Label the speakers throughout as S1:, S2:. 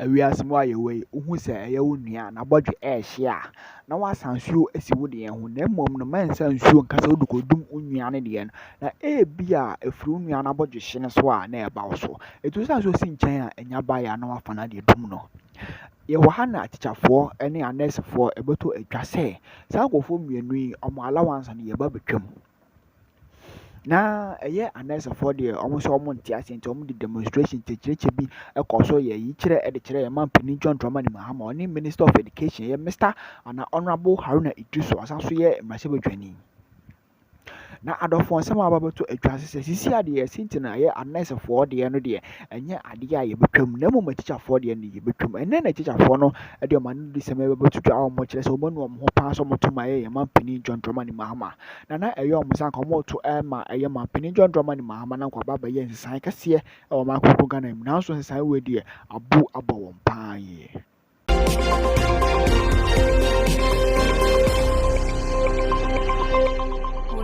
S1: we are some way away, who say a unia, and a budget air share. Now, I sound sure as you would, who no mom no man sounds sure and castle to go doom union again. Now, be a fruinian about your shinaswa near Bowso. It was also seen China and Yabaya no fanadi dumno. Yawahana teacher for any nurse for able to address. Some go for me and allowance and your barbecue. Na nurse for the almost all months into the demonstration to be a course or ye chere at the chair man Penny John Dramani Mahama, Minister of Education, Mr. and Honorable Haruna was also a massive training. Now, I don't want some about to address this idea, since I a nurse for the end of the year, and yet idea you become no more teacher for the end, you become and then a teacher for no at your man December to draw much less or one who pass on to my man Penny John Dramani Mahama. Now, I am more to Emma, I am Penny John Dramani Mahama, and Baba Yens, I can see or my Kugan now, so as I would dear, a boo above pie.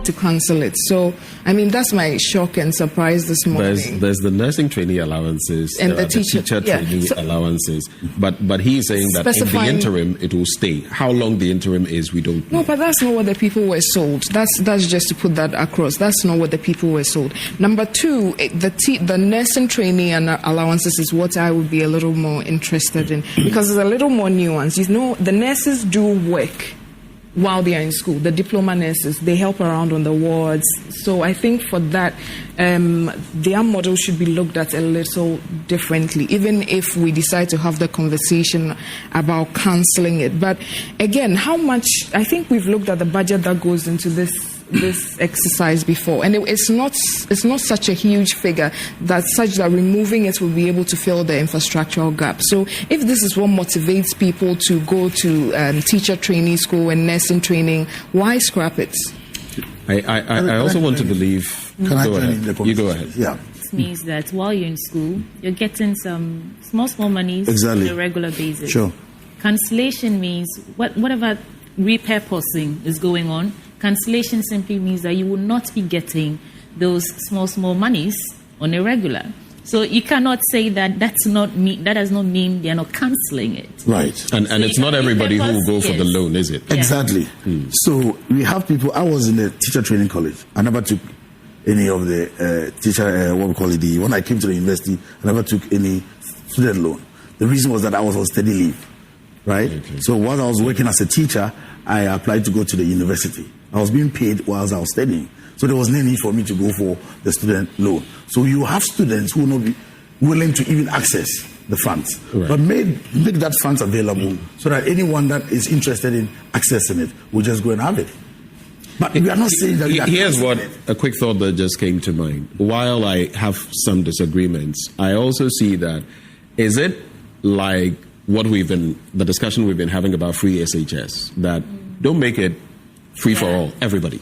S2: To cancel it. So, I mean, that's my shock and surprise this morning.
S3: There's the nursing trainee allowances
S2: and the teacher
S3: trainee allowances. But he's saying that in the interim it will stay. How long the interim is, we don't know.
S2: No, but that's not what the people were sold. That's just to put that across. That's not what the people were sold. Number two, the nursing trainee and allowances is what I would be a little more interested in, because there's a little more nuance. You know, the nurses do work while they are in school. The diploma nurses, they help around on the wards. So I think for that, their model should be looked at a little differently, even if we decide to have the conversation about cancelling it. But again, how much, I think we've looked at the budget that goes into this exercise before, and it's not such a huge figure that removing it will be able to fill the infrastructural gap. So if this is what motivates people to go to teacher trainee school and nursing training, why scrap it?
S3: I also want to believe.
S4: Can I join in the conversation?
S3: You go ahead.
S4: Yeah.
S5: It means that while you're in school, you're getting some small monies on a regular basis.
S4: Sure.
S5: Cancellation means whatever repurposing is going on. Cancellation simply means that you will not be getting those small monies on a regular. So you cannot say that that does not mean they're not cancelling it.
S4: Right.
S3: And it's not everybody who will go for the loan, is it?
S4: Exactly. So we have people. I was in the teacher training college. I never took any of the teacher, what we call it, when I came to the university, I never took any student loan. The reason was that I was on study leave, right? Okay. So while I was working as a teacher, I applied to go to the university. I was being paid whilst I was studying. So there was no need for me to go for the student loan. So you have students who will not be willing to even access the funds. Right. But make that funds available so that anyone that is interested in accessing it will just go and have it. But we are not saying that...
S3: Here's a quick thought that just came to mind. While I have some disagreements, I also see that, is it like the discussion we've been having about free SHS, that don't make it free for all, everybody,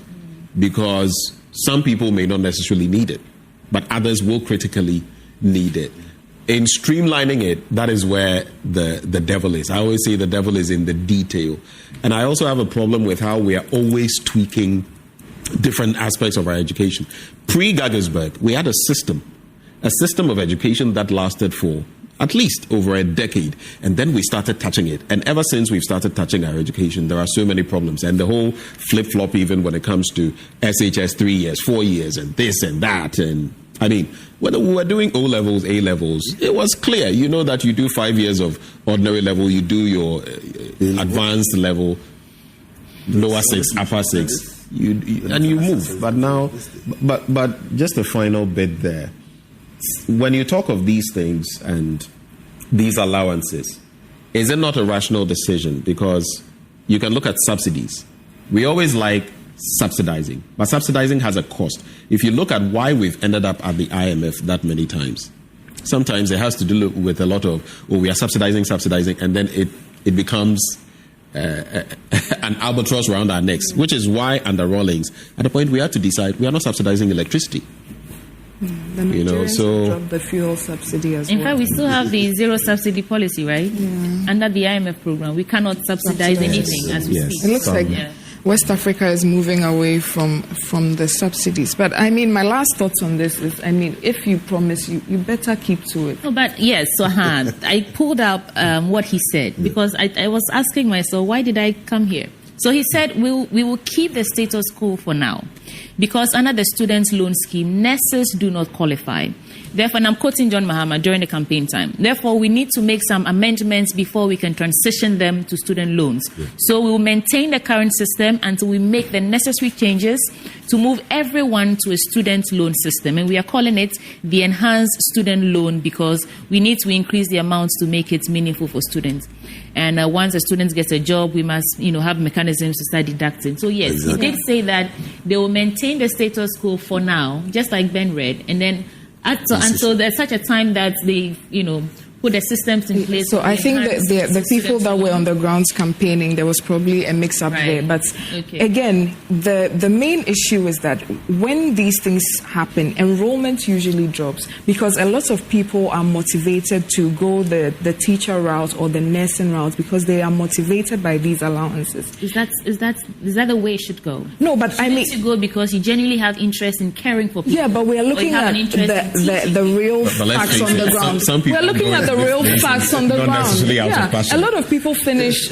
S3: because some people may not necessarily need it, but others will critically need it. In streamlining it, that is where the devil is. I always say the devil is in the detail. And I also have a problem with how we are always tweaking different aspects of our education. Pre-Gaggersberg, we had a system of education that lasted for at least over a decade, and then we started touching it. And ever since we've started touching our education, there are so many problems. And the whole flip-flop, even when it comes to SHS 3 years, 4 years, and this and that. And I mean, when we were doing O-levels, A-levels, it was clear. You know that you do 5 years of ordinary level, you do your advanced level, lower 6, upper 6, and you move. But now, but just a final bit there. When you talk of these things and these allowances, is it not a rational decision? Because you can look at subsidies. We always like subsidizing, but subsidizing has a cost. If you look at why we've ended up at the IMF that many times, sometimes it has to do with a lot of, we are subsidizing, and then it becomes an albatross around our necks, which is why under Rawlings, at the point we had to decide we are not subsidizing electricity.
S2: The Nigerians dropped the fuel subsidy as well.
S5: In fact, we still have the zero subsidy policy, right? Yeah. Under the IMF program, we cannot subsidize anything as we speak.
S2: It looks like West Africa is moving away from the subsidies. But I mean, my last thoughts on this is, I mean, if you promise, you better keep to it.
S5: No, but yes, Sohan, I pulled up what he said because I was asking myself, why did I come here? So he said, we will keep the status quo for now because under the student loan scheme, nurses do not qualify. Therefore, and I'm quoting John Mahama during the campaign time, therefore, we need to make some amendments before we can transition them to student loans. Yeah. So we will maintain the current system until we make the necessary changes to move everyone to a student loan system. And we are calling it the enhanced student loan because we need to increase the amounts to make it meaningful for students. And once a student gets a job, we must, have mechanisms to start deducting. So yes, exactly. He did say that they will maintain the status quo for now, just like Ben read, and then until there's such a time that they, put the systems in place.
S2: So I think that the people that were on the grounds campaigning, there was probably a mix-up there. But again, the main issue is that when these things happen, enrollment usually drops because a lot of people are motivated to go the teacher route or the nursing route because they are motivated by these allowances.
S5: Is that the way it should go?
S2: No, but I mean,
S5: to go because you genuinely have interest in caring for people.
S2: Yeah, but we are looking at the real facts on the ground. We're looking at the real facts on the ground. A lot of people finish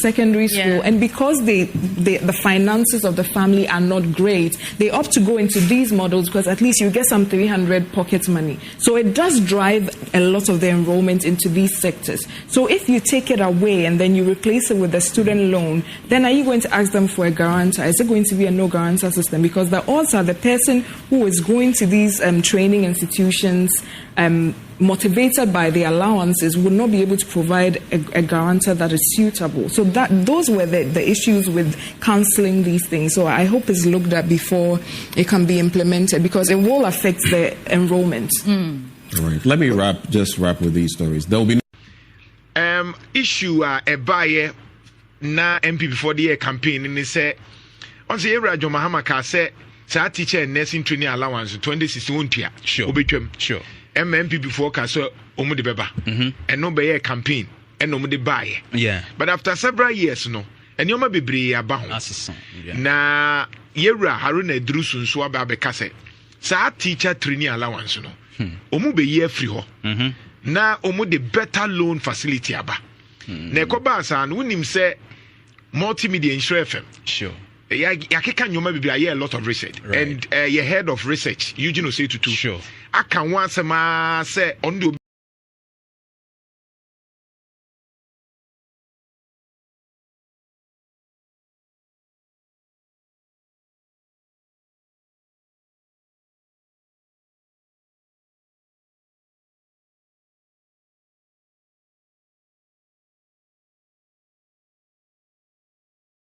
S2: secondary school, and because the finances of the family are not great, they opt to go into these models because at least you get some 300 pocket money. So it does drive a lot of the enrollment into these sectors. So if you take it away and then you replace it with a student loan, then are you going to ask them for a guarantor? Is it going to be a no guarantor system? Because the odds are the person who is going to these training institutions motivated by the allowances would not be able to provide a guarantor that is suitable. So those were the issues with cancelling these things. So I hope it's looked at before it can be implemented because it will affect the enrollment.
S3: All right. Let me wrap with these stories. There will be
S6: issue a buyer na MP before the campaign and they say on the area John Mahama ka say teacher and nursing training allowance 2016
S7: sure. Sure.
S6: MP before can say omu de beba and no be a campaign and no de buy.
S7: Yeah.
S6: But after several years no and you ma bebre aba ho. Na Yewra Haruna Drusun so aba be kase. Sa teacher training allowance no. Omu be year free ho. Na omu de better loan facility aba. Na ekoba sa no unim say multimedia insure FM.
S7: Sure.
S6: Yakeka nyoma bebre a lot of research and your head of research Eugene say to
S7: sure.
S6: I can once say on the